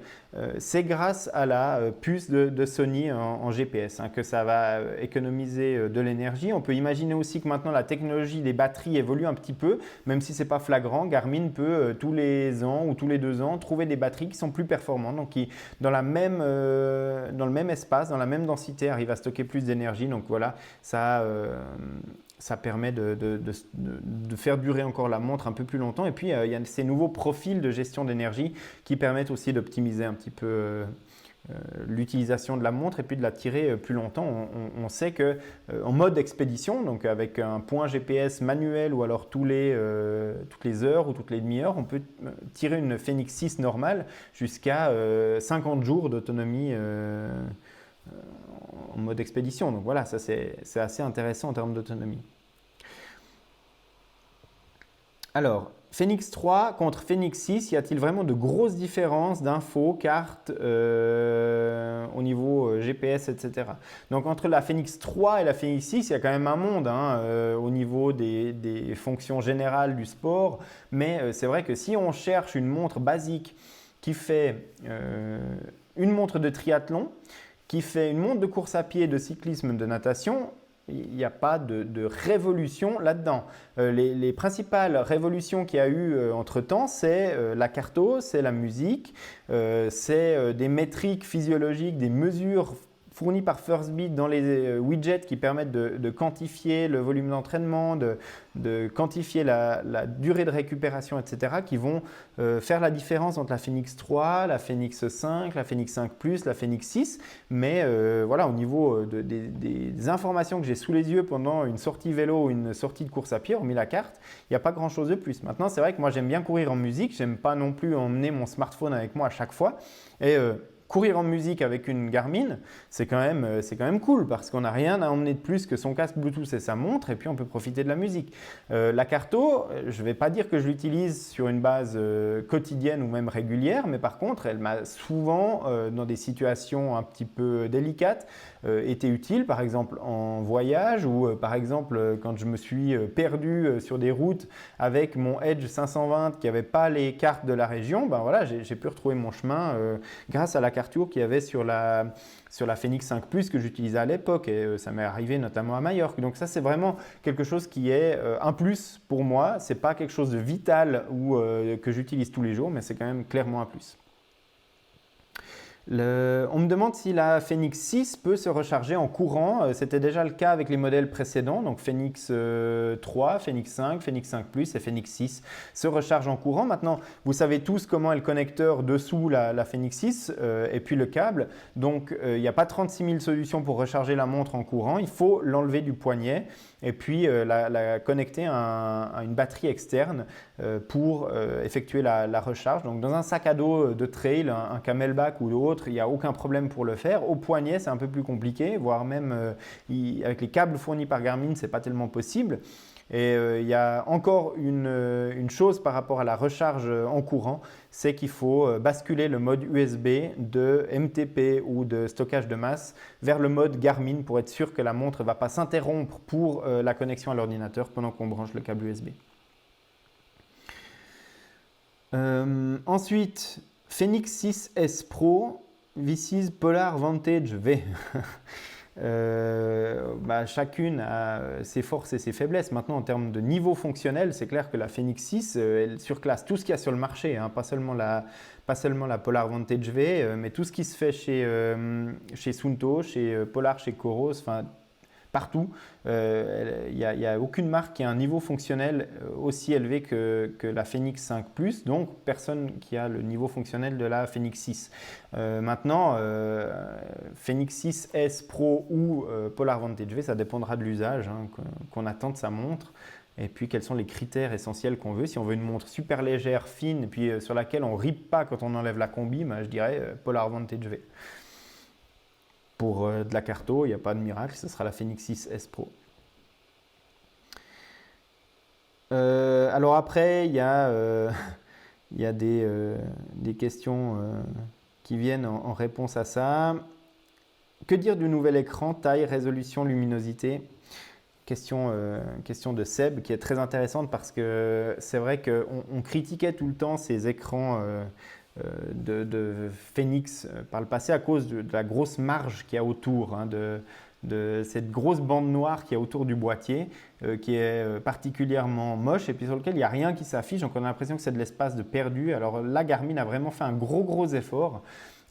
C'est grâce à la puce de Sony en GPS que ça va économiser de l'énergie. On peut imaginer aussi que maintenant la technologie des batteries évolue un petit peu, même si ce n'est pas flagrant. Garmin peut tous les ans ou tous les 2 ans trouver des batteries qui sont plus performantes, donc qui dans le même espace, dans la même densité, arrivent à stocker plus d'énergie. Donc voilà, ça permet de faire durer encore la montre un peu plus longtemps. Et puis, il y a ces nouveaux profils de gestion d'énergie qui permettent aussi d'optimiser un petit peu l'utilisation de la montre et puis de la tirer plus longtemps. On sait qu'en mode expédition, donc avec un point GPS manuel ou alors toutes les heures ou toutes les demi-heures, on peut tirer une Fenix 6 normale jusqu'à 50 jours d'autonomie en mode expédition. Donc voilà, ça c'est assez intéressant en termes d'autonomie. Alors, Fenix 3 contre Fenix 6, y a-t-il vraiment de grosses différences d'infos, cartes au niveau GPS, etc. Donc entre la Fenix 3 et la Fenix 6, il y a quand même un monde au niveau des fonctions générales du sport. Mais c'est vrai que si on cherche une montre basique qui fait une montre de triathlon, qui fait une montre de course à pied, de cyclisme, de natation, il n'y a pas de révolution là-dedans. Les principales révolutions qu'il y a eu entre-temps, c'est la carto, c'est la musique, c'est des métriques physiologiques, des mesures fournies par Firstbeat dans les widgets qui permettent de quantifier le volume d'entraînement, de quantifier la durée de récupération, etc., qui vont faire la différence entre la Fenix 3, la Fenix 5, la Fenix 5 Plus, la Fenix 6. Mais voilà, au niveau des informations que j'ai sous les yeux pendant une sortie vélo ou une sortie de course à pied, hormis la carte, il n'y a pas grand-chose de plus. Maintenant, c'est vrai que moi, j'aime bien courir en musique. J'aime pas non plus emmener mon smartphone avec moi à chaque fois. Et courir en musique avec une Garmin, c'est quand même cool parce qu'on n'a rien à emmener de plus que son casque Bluetooth et sa montre et puis on peut profiter de la musique. La carto, je ne vais pas dire que je l'utilise sur une base quotidienne ou même régulière, mais par contre, elle m'a souvent, dans des situations un petit peu délicates, été utile, par exemple en voyage ou par exemple quand je me suis perdu sur des routes avec mon Edge 520 qui n'avait pas les cartes de la région, ben voilà, j'ai pu retrouver mon chemin grâce à la carte tour qu'il y avait sur la Fenix 5 Plus que j'utilisais à l'époque et ça m'est arrivé notamment à Majorque. Donc ça c'est vraiment quelque chose qui est un plus pour moi, c'est pas quelque chose de vital ou que j'utilise tous les jours, mais c'est quand même clairement un plus. On me demande si la Fenix 6 peut se recharger en courant. C'était déjà le cas avec les modèles précédents, donc Fenix 3, Fenix 5, Fenix 5 Plus et Fenix 6 se rechargent en courant. Maintenant, vous savez tous comment est le connecteur dessous la Fenix 6 et puis le câble. Donc, il n'y a pas 36 000 solutions pour recharger la montre en courant. Il faut l'enlever du poignet et puis la connecter à une batterie externe pour effectuer la recharge. Donc, dans un sac à dos de trail, un Camelback ou autre, autres, il n'y a aucun problème pour le faire. Au poignet, c'est un peu plus compliqué, voire même avec les câbles fournis par Garmin, ce n'est pas tellement possible. Et il y a encore une chose par rapport à la recharge en courant, c'est qu'il faut basculer le mode USB de MTP ou de stockage de masse vers le mode Garmin pour être sûr que la montre ne va pas s'interrompre pour la connexion à l'ordinateur pendant qu'on branche le câble USB. Ensuite, Fenix 6S Pro vs Polar Vantage V. Chacune a ses forces et ses faiblesses. Maintenant, en termes de niveau fonctionnel, c'est clair que la Fenix 6, elle surclasse tout ce qu'il y a sur le marché, hein, pas seulement la Polar Vantage V, mais tout ce qui se fait chez Suunto, chez Polar, chez Coros, enfin partout. Il n'y a aucune marque qui a un niveau fonctionnel aussi élevé que la Fenix 5 Plus, donc personne qui a le niveau fonctionnel de la Fenix 6. Maintenant, Fenix 6S Pro ou Polar Vantage V, ça dépendra de l'usage hein, qu'on attend de sa montre. Et puis, quels sont les critères essentiels qu'on veut. Si on veut une montre super légère, fine, et puis sur laquelle on ne rippe pas quand on enlève la combi, je dirais Polar Vantage V. Pour de la carto, il n'y a pas de miracle, ce sera la Fenix 6S Pro. Alors après, il y a des questions qui viennent en réponse à ça. Que dire du nouvel écran, taille, résolution, luminosité ? Question de Seb qui est très intéressante parce que c'est vrai qu'on critiquait tout le temps ces écrans de Fenix par le passé à cause de la grosse marge qu'il y a autour, hein, de cette grosse bande noire qu'il y a autour du boîtier qui est particulièrement moche et puis sur lequel il n'y a rien qui s'affiche, donc on a l'impression que c'est de l'espace de perdu. Alors là, Garmin a vraiment fait un gros effort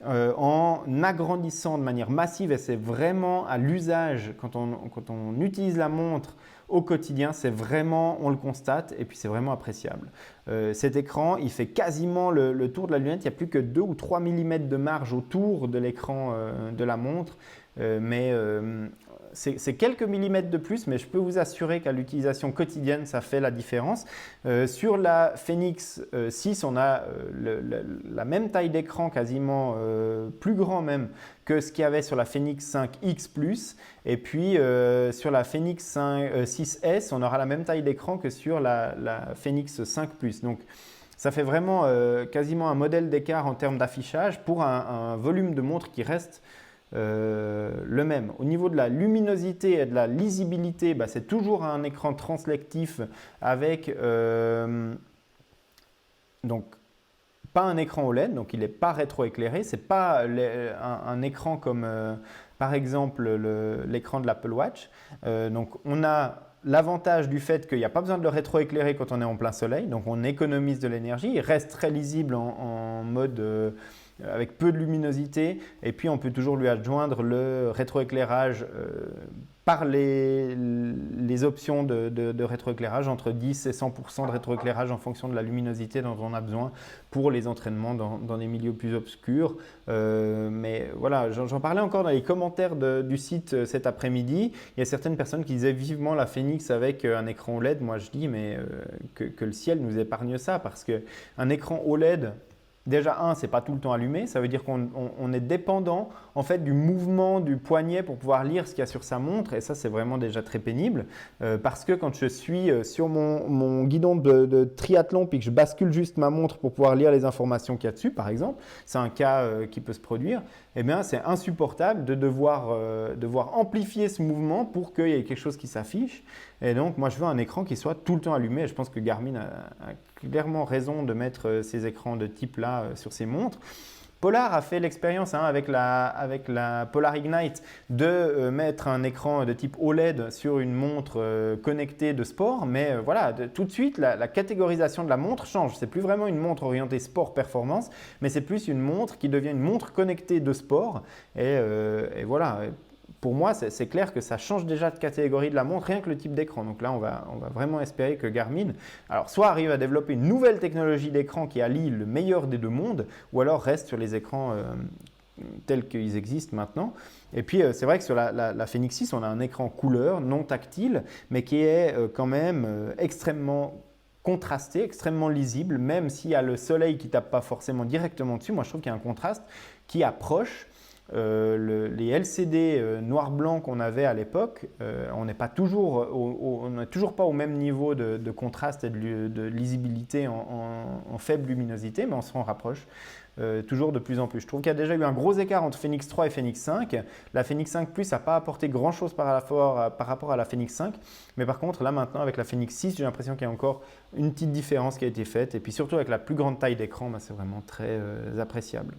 en agrandissant de manière massive, et c'est vraiment à l'usage quand on utilise la montre au quotidien, c'est vraiment, on le constate et puis c'est vraiment appréciable. Cet écran, il fait quasiment le tour de la lunette, il n'y a plus que 2 ou 3 mm de marge autour de l'écran de la montre, mais c'est quelques millimètres de plus, mais je peux vous assurer qu'à l'utilisation quotidienne, ça fait la différence. Sur la Fenix 6, on a la même taille d'écran, quasiment plus grand même que ce qu'il y avait sur la Fenix 5X Plus. Et puis sur la Fenix 6S, on aura la même taille d'écran que sur la Fenix 5 Plus. Donc, ça fait vraiment quasiment un modèle d'écart en termes d'affichage pour un volume de montre qui reste le même. Au niveau de la luminosité et de la lisibilité, c'est toujours un écran translectif avec donc pas un écran OLED, donc il n'est pas rétroéclairé. Ce n'est pas un écran comme par exemple l'écran de l'Apple Watch. Donc on a l'avantage du fait qu'il n'y a pas besoin de le rétroéclairer quand on est en plein soleil, donc on économise de l'énergie. Il reste très lisible en mode avec peu de luminosité, et puis on peut toujours lui adjoindre le rétroéclairage par les options de rétroéclairage, entre 10 et 100% de rétroéclairage en fonction de la luminosité dont on a besoin pour les entraînements dans des milieux plus obscurs. Mais voilà, j'en parlais encore dans les commentaires du site cet après-midi. Il y a certaines personnes qui disaient vivement la Fenix avec un écran OLED. Moi je dis mais que le ciel nous épargne ça, parce qu'un écran OLED, déjà, c'est pas tout le temps allumé, ça veut dire qu'on est dépendant en fait du mouvement du poignet pour pouvoir lire ce qu'il y a sur sa montre, et ça c'est vraiment déjà très pénible parce que quand je suis sur mon guidon de triathlon puis que je bascule juste ma montre pour pouvoir lire les informations qu'il y a dessus, par exemple, c'est un cas qui peut se produire, eh bien c'est insupportable de devoir amplifier ce mouvement pour qu'il y ait quelque chose qui s'affiche. Et donc moi je veux un écran qui soit tout le temps allumé, et je pense que Garmin a clairement raison de mettre ces écrans de type là sur ses montres. Polar a fait l'expérience avec la Polar Ignite de mettre un écran de type OLED sur une montre connectée de sport, mais voilà, tout de suite la catégorisation de la montre change. C'est plus vraiment une montre orientée sport performance, mais c'est plus une montre qui devient une montre connectée de sport, et voilà. Pour moi, c'est clair que ça change déjà de catégorie de la montre, rien que le type d'écran. Donc là, on va vraiment espérer que Garmin, alors soit arrive à développer une nouvelle technologie d'écran qui allie le meilleur des deux mondes, ou alors reste sur les écrans tels qu'ils existent maintenant. Et puis, c'est vrai que sur la Fenix 6, on a un écran couleur, non tactile, mais qui est quand même extrêmement contrasté, extrêmement lisible, même s'il y a le soleil qui ne tape pas forcément directement dessus. Moi, je trouve qu'il y a un contraste qui approche. Les LCD noir-blanc qu'on avait à l'époque, on n'est toujours pas au même niveau de contraste et de lisibilité en faible luminosité, mais on s'en rapproche toujours de plus en plus. Je trouve qu'il y a déjà eu un gros écart entre Phénix 3 et Phénix 5. La Phénix 5 Plus n'a pas apporté grand-chose par rapport à la Phénix 5, mais par contre, là maintenant, avec la Phénix 6, j'ai l'impression qu'il y a encore une petite différence qui a été faite, et puis surtout avec la plus grande taille d'écran, c'est vraiment très appréciable.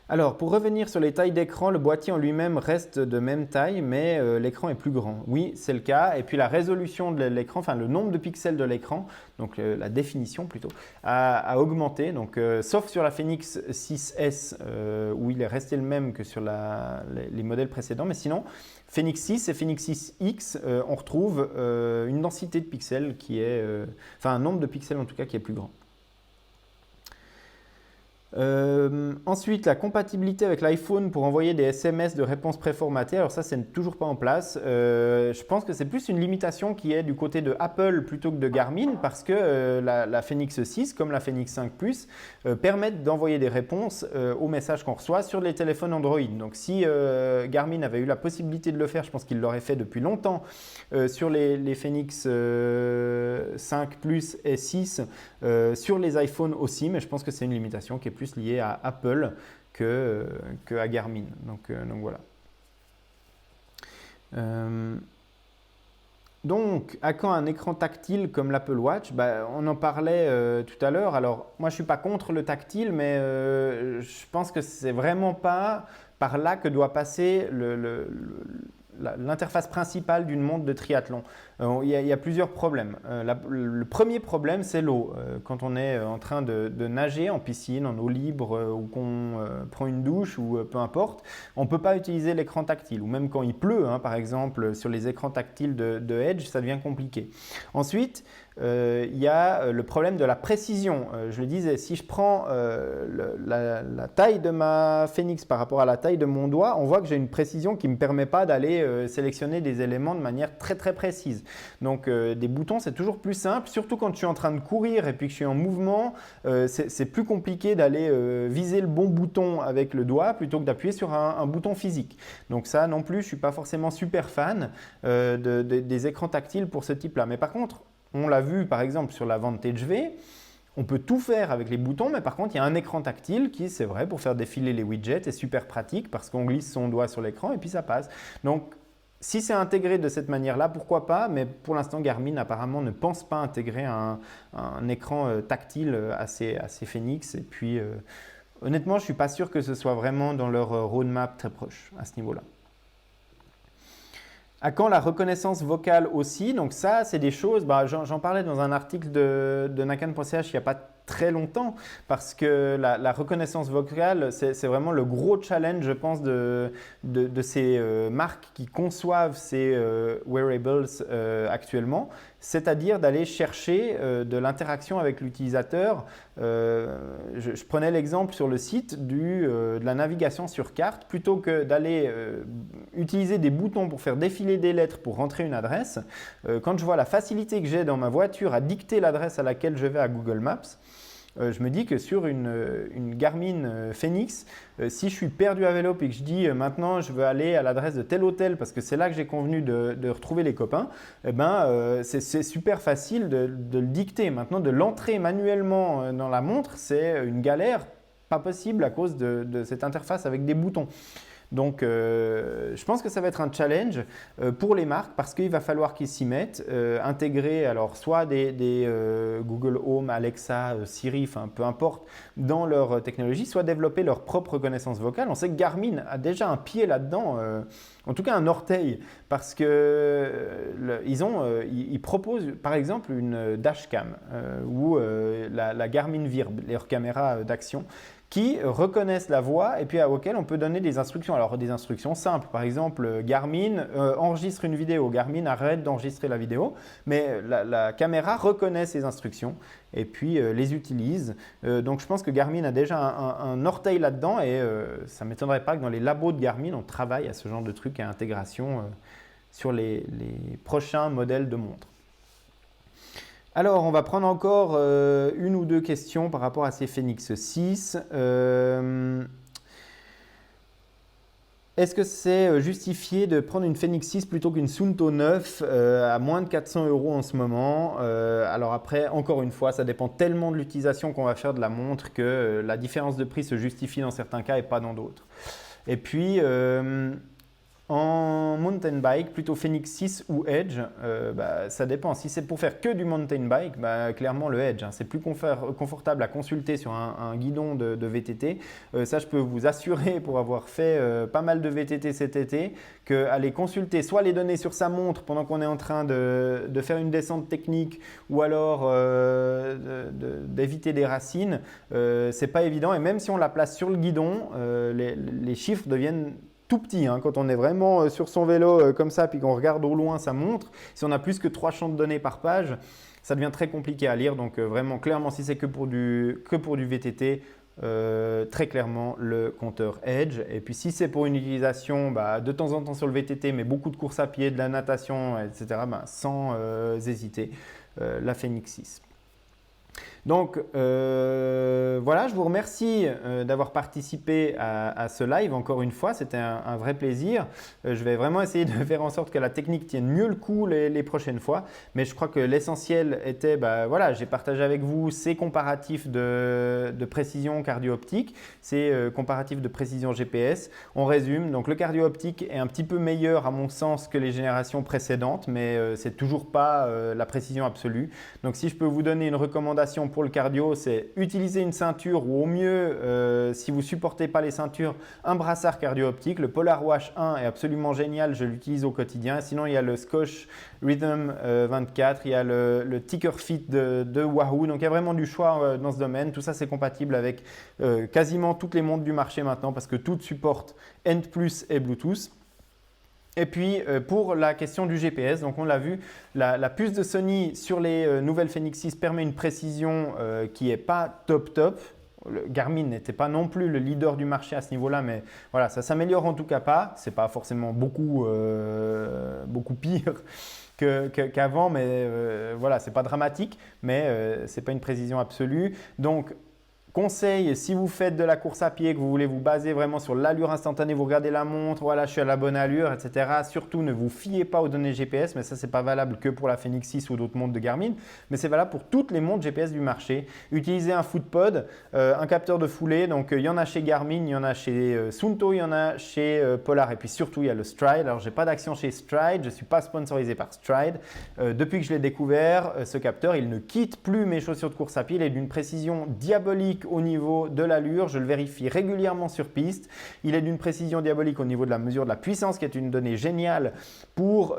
Alors, pour revenir sur les tailles d'écran, le boîtier en lui-même reste de même taille, mais l'écran est plus grand. Oui, c'est le cas. Et puis la résolution de l'écran, enfin le nombre de pixels de l'écran, donc la définition plutôt, a augmenté. Donc, sauf sur la Phénix 6S, où il est resté le même que sur les modèles précédents. Mais sinon, Phénix 6 et Phénix 6X, on retrouve une densité de pixels qui est, enfin un nombre de pixels en tout cas qui est plus grand. Ensuite, la compatibilité avec l'iPhone pour envoyer des SMS de réponse préformatées. Alors ça, c'est toujours pas en place. Je pense que c'est plus une limitation qui est du côté de Apple plutôt que de Garmin parce que la Phénix 6, comme la Phénix 5 Plus, permettent d'envoyer des réponses aux messages qu'on reçoit sur les téléphones Android. Donc si Garmin avait eu la possibilité de le faire, je pense qu'il l'aurait fait depuis longtemps sur les Phénix 5 Plus et 6, sur les iPhones aussi, mais je pense que c'est une limitation qui est plus lié à Apple que à Garmin. Donc voilà. Donc, à quand un écran tactile comme l'Apple Watch? On en parlait tout à l'heure. Alors, moi, je ne suis pas contre le tactile, mais je pense que c'est vraiment pas par là que doit passer l'interface principale d'une montre de triathlon. Il y a plusieurs problèmes. Le premier problème, c'est l'eau. Quand on est en train de nager en piscine, en eau libre, ou qu'on prend une douche, ou peu importe, on ne peut pas utiliser l'écran tactile. Ou même quand il pleut, par exemple, sur les écrans tactiles de Edge, ça devient compliqué. Ensuite, il y a le problème de la précision. Je le disais, si je prends la taille de ma Phénix par rapport à la taille de mon doigt, on voit que j'ai une précision qui ne me permet pas d'aller sélectionner des éléments de manière très très précise. Donc des boutons, c'est toujours plus simple, surtout quand je suis en train de courir et puis que je suis en mouvement, c'est plus compliqué d'aller viser le bon bouton avec le doigt plutôt que d'appuyer sur un bouton physique. Donc ça non plus, je ne suis pas forcément super fan des écrans tactiles pour ce type-là. Mais par contre, on l'a vu par exemple sur la Vantage V, on peut tout faire avec les boutons, mais par contre, il y a un écran tactile qui, c'est vrai, pour faire défiler les widgets, est super pratique parce qu'on glisse son doigt sur l'écran et puis ça passe. Donc, si c'est intégré de cette manière-là, pourquoi pas, mais pour l'instant, Garmin apparemment ne pense pas intégrer un écran tactile assez Phénix. Et puis, honnêtement, je ne suis pas sûr que ce soit vraiment dans leur roadmap très proche à ce niveau-là. À quand la reconnaissance vocale aussi? Donc ça, c'est des choses, j'en parlais dans un article de Nakan.ch il n'y a pas très longtemps parce que la reconnaissance vocale, c'est vraiment le gros challenge, je pense, de ces marques qui conçoivent ces wearables actuellement, c'est-à-dire d'aller chercher de l'interaction avec l'utilisateur. Je prenais l'exemple sur le site de la navigation sur carte. Plutôt que d'aller utiliser des boutons pour faire défiler des lettres pour rentrer une adresse, quand je vois la facilité que j'ai dans ma voiture à dicter l'adresse à laquelle je vais à Google Maps, je me dis que sur une Garmin Phénix, si je suis perdu à vélo et que je dis maintenant je veux aller à l'adresse de tel hôtel parce que c'est là que j'ai convenu de retrouver les copains, c'est super facile de le dicter. Maintenant, de l'entrer manuellement dans la montre, c'est une galère pas possible à cause de cette interface avec des boutons. Donc, je pense que ça va être un challenge pour les marques parce qu'il va falloir qu'ils s'y mettent, intégrer alors soit des Google Home, Alexa, Siri, enfin peu importe, dans leur technologie, soit développer leur propre reconnaissance vocale. On sait que Garmin a déjà un pied là-dedans, en tout cas un orteil, parce que ils proposent par exemple une dashcam ou la Garmin Virb, leurs caméras d'action, qui reconnaissent la voix et puis auxquelles on peut donner des instructions. Alors des instructions simples, par exemple Garmin enregistre une vidéo, Garmin arrête d'enregistrer la vidéo, mais la caméra reconnaît ces instructions et puis les utilise. Donc je pense que Garmin a déjà un orteil là-dedans et ça ne m'étonnerait pas que dans les labos de Garmin, on travaille à ce genre de trucs à intégration sur les prochains modèles de montres. Alors, on va prendre encore une ou deux questions par rapport à ces Phoenix 6. Est-ce que c'est justifié de prendre une Phoenix 6 plutôt qu'une Suunto 9 à moins de 400 € en ce moment? Alors après, encore une fois, ça dépend tellement de l'utilisation qu'on va faire de la montre que la différence de prix se justifie dans certains cas et pas dans d'autres. Et puis, en mountain bike, plutôt Phoenix 6 ou Edge, ça dépend. Si c'est pour faire que du mountain bike, clairement le Edge, hein, c'est plus confortable à consulter sur un guidon de VTT. Ça, je peux vous assurer, pour avoir fait pas mal de VTT cet été, qu'aller consulter soit les données sur sa montre pendant qu'on est en train de faire une descente technique ou alors d'éviter des racines, c'est pas évident. Et même si on la place sur le guidon, les chiffres deviennent tout petit, hein, quand on est vraiment sur son vélo comme ça, puis qu'on regarde au loin sa montre, si on a plus que 3 champs de données par page, ça devient très compliqué à lire. Donc vraiment, clairement, si c'est que pour du VTT, très clairement le compteur Edge. Et puis si c'est pour une utilisation de temps en temps sur le VTT, mais beaucoup de courses à pied, de la natation, etc., sans hésiter, la Phoenix 6. Donc voilà, je vous remercie d'avoir participé à ce live encore une fois, c'était un vrai plaisir. Je vais vraiment essayer de faire en sorte que la technique tienne mieux le coup les prochaines fois, mais je crois que l'essentiel était, voilà, j'ai partagé avec vous ces comparatifs de précision cardio-optique, ces comparatifs de précision GPS. On résume, donc le cardio-optique est un petit peu meilleur à mon sens que les générations précédentes, mais c'est toujours pas la précision absolue. Donc si je peux vous donner une recommandation pour le cardio, c'est utiliser une ceinture ou au mieux, si vous ne supportez pas les ceintures, un brassard cardio-optique. Le Polar Wash 1 est absolument génial, je l'utilise au quotidien. Sinon, il y a le Scotch Rhythm 24, il y a le Ticker Fit de Wahoo. Donc, il y a vraiment du choix dans ce domaine. Tout ça, c'est compatible avec quasiment toutes les montres du marché maintenant parce que toutes supportent End+ et Bluetooth. Et puis pour la question du GPS, donc on l'a vu, la puce de Sony sur les nouvelles Phoenix 6 permet une précision qui n'est pas top. Garmin n'était pas non plus le leader du marché à ce niveau-là, mais voilà, ça s'améliore en tout cas pas. Ce n'est pas forcément beaucoup pire qu'avant, mais voilà, ce n'est pas dramatique, mais ce n'est pas une précision absolue. Donc, conseil, si vous faites de la course à pied, que vous voulez vous baser vraiment sur l'allure instantanée, vous regardez la montre, voilà, je suis à la bonne allure, etc. Surtout, ne vous fiez pas aux données GPS, mais ça, ce n'est pas valable que pour la Phoenix 6 ou d'autres montres de Garmin, mais c'est valable pour toutes les montres GPS du marché. Utilisez un FootPod, un capteur de foulée, donc il y en a chez Garmin, il y en a chez Suunto, il y en a chez Polar, et puis surtout, il y a le Stride. Alors, je n'ai pas d'action chez Stride, je ne suis pas sponsorisé par Stride. Depuis que je l'ai découvert, ce capteur, il ne quitte plus mes chaussures de course à pied, il est d'une précision diabolique au niveau de l'allure, je le vérifie régulièrement sur piste. Il est d'une précision diabolique au niveau de la mesure de la puissance, qui est une donnée géniale pour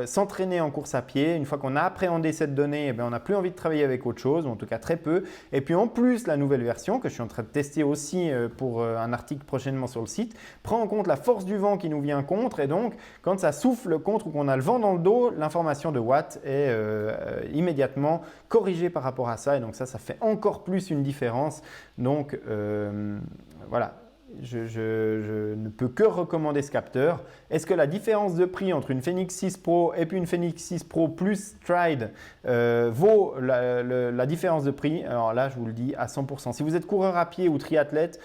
s'entraîner en course à pied. Une fois qu'on a appréhendé cette donnée, on n'a plus envie de travailler avec autre chose, ou en tout cas très peu. Et puis en plus, la nouvelle version, que je suis en train de tester aussi pour un article prochainement sur le site, prend en compte la force du vent qui nous vient contre. Et donc, quand ça souffle contre ou qu'on a le vent dans le dos, l'information de Watt est immédiatement corrigée par rapport à ça. Et donc ça fait encore plus une différence. Donc voilà, je ne peux que recommander ce capteur. Est-ce que la différence de prix entre une Phoenix 6 Pro et puis une Phoenix 6 Pro plus Stride vaut la différence de prix? Alors là, je vous le dis à 100%. Si vous êtes coureur à pied ou triathlète,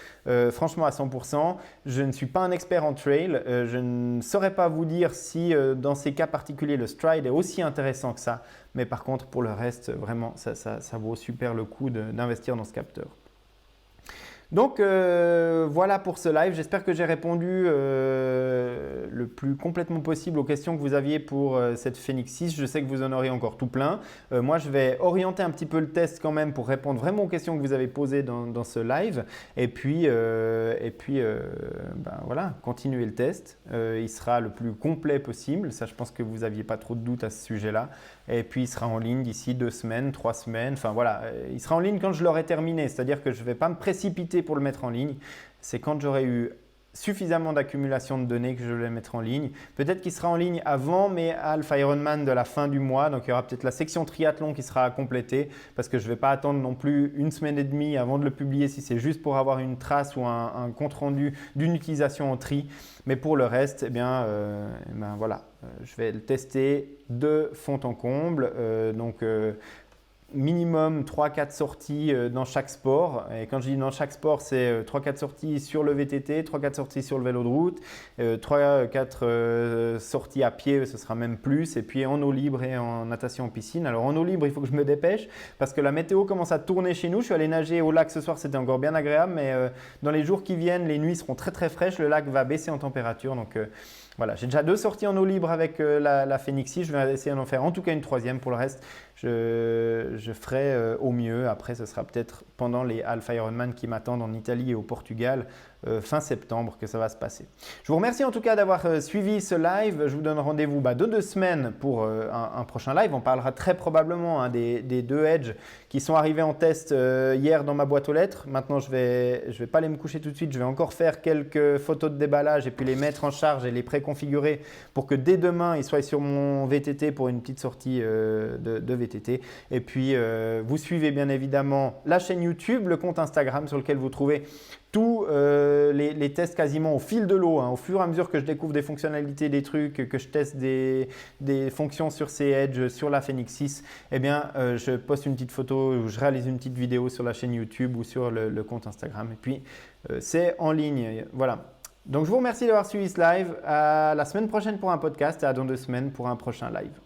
franchement à 100%. Je ne suis pas un expert en trail. Je ne saurais pas vous dire si dans ces cas particuliers, le Stride est aussi intéressant que ça. Mais par contre, pour le reste, vraiment, ça vaut super le coup d'investir dans ce capteur. Donc voilà pour ce live, j'espère que j'ai répondu le plus complètement possible aux questions que vous aviez pour cette Phoenix 6. Je sais que vous en aurez encore tout plein. Moi, je vais orienter un petit peu le test quand même pour répondre vraiment aux questions que vous avez posées dans ce live. Et puis voilà, continuez le test. Il sera le plus complet possible. Ça, je pense que vous n'aviez pas trop de doutes à ce sujet-là. Et puis, il sera en ligne d'ici 2 semaines, 3 semaines. Enfin voilà, il sera en ligne quand je l'aurai terminé. C'est-à-dire que je ne vais pas me précipiter pour le mettre en ligne. C'est quand j'aurai eu suffisamment d'accumulation de données que je vais le mettre en ligne. Peut-être qu'il sera en ligne avant mes Alpha Ironman de la fin du mois. Donc, il y aura peut-être la section triathlon qui sera à compléter parce que je ne vais pas attendre non plus 1 semaine et demie avant de le publier si c'est juste pour avoir une trace ou un compte rendu d'une utilisation en tri. Mais pour le reste, voilà. je vais le tester de fond en comble. Minimum 3-4 sorties dans chaque sport. Et quand je dis dans chaque sport, c'est 3-4 sorties sur le VTT, 3-4 sorties sur le vélo de route, 3-4 sorties à pied, ce sera même plus. Et puis en eau libre et en natation en piscine. Alors en eau libre, il faut que je me dépêche parce que la météo commence à tourner chez nous. Je suis allé nager au lac ce soir, c'était encore bien agréable. Mais dans les jours qui viennent, les nuits seront très très fraîches. Le lac va baisser en température. Donc voilà, j'ai déjà 2 sorties en eau libre avec la Fenix 6. Je vais essayer d'en faire en tout cas une 3e. Pour le reste, je ferai au mieux. Après, ce sera peut-être pendant les Alpha Ironman qui m'attendent en Italie et au Portugal fin septembre que ça va se passer. Je vous remercie en tout cas d'avoir suivi ce live. Je vous donne rendez-vous dans 2 semaines pour un prochain live. On parlera très probablement des 2 Edge qui sont arrivés en test hier dans ma boîte aux lettres. Maintenant, je vais pas aller me coucher tout de suite. Je vais encore faire quelques photos de déballage et puis les mettre en charge et les préconfigurer pour que dès demain, ils soient sur mon VTT pour une petite sortie de VTT. Et puis, vous suivez bien évidemment la chaîne YouTube, le compte Instagram sur lequel vous trouvez tous les tests quasiment au fil de l'eau, au fur et à mesure que je découvre des fonctionnalités, des trucs, que je teste des fonctions sur ces Edge, sur la Fenix 6, eh bien, je poste une petite photo ou je réalise une petite vidéo sur la chaîne YouTube ou sur le compte Instagram. Et puis, c'est en ligne. Voilà. Donc, je vous remercie d'avoir suivi ce live. À la semaine prochaine pour un podcast et à dans 2 semaines pour un prochain live.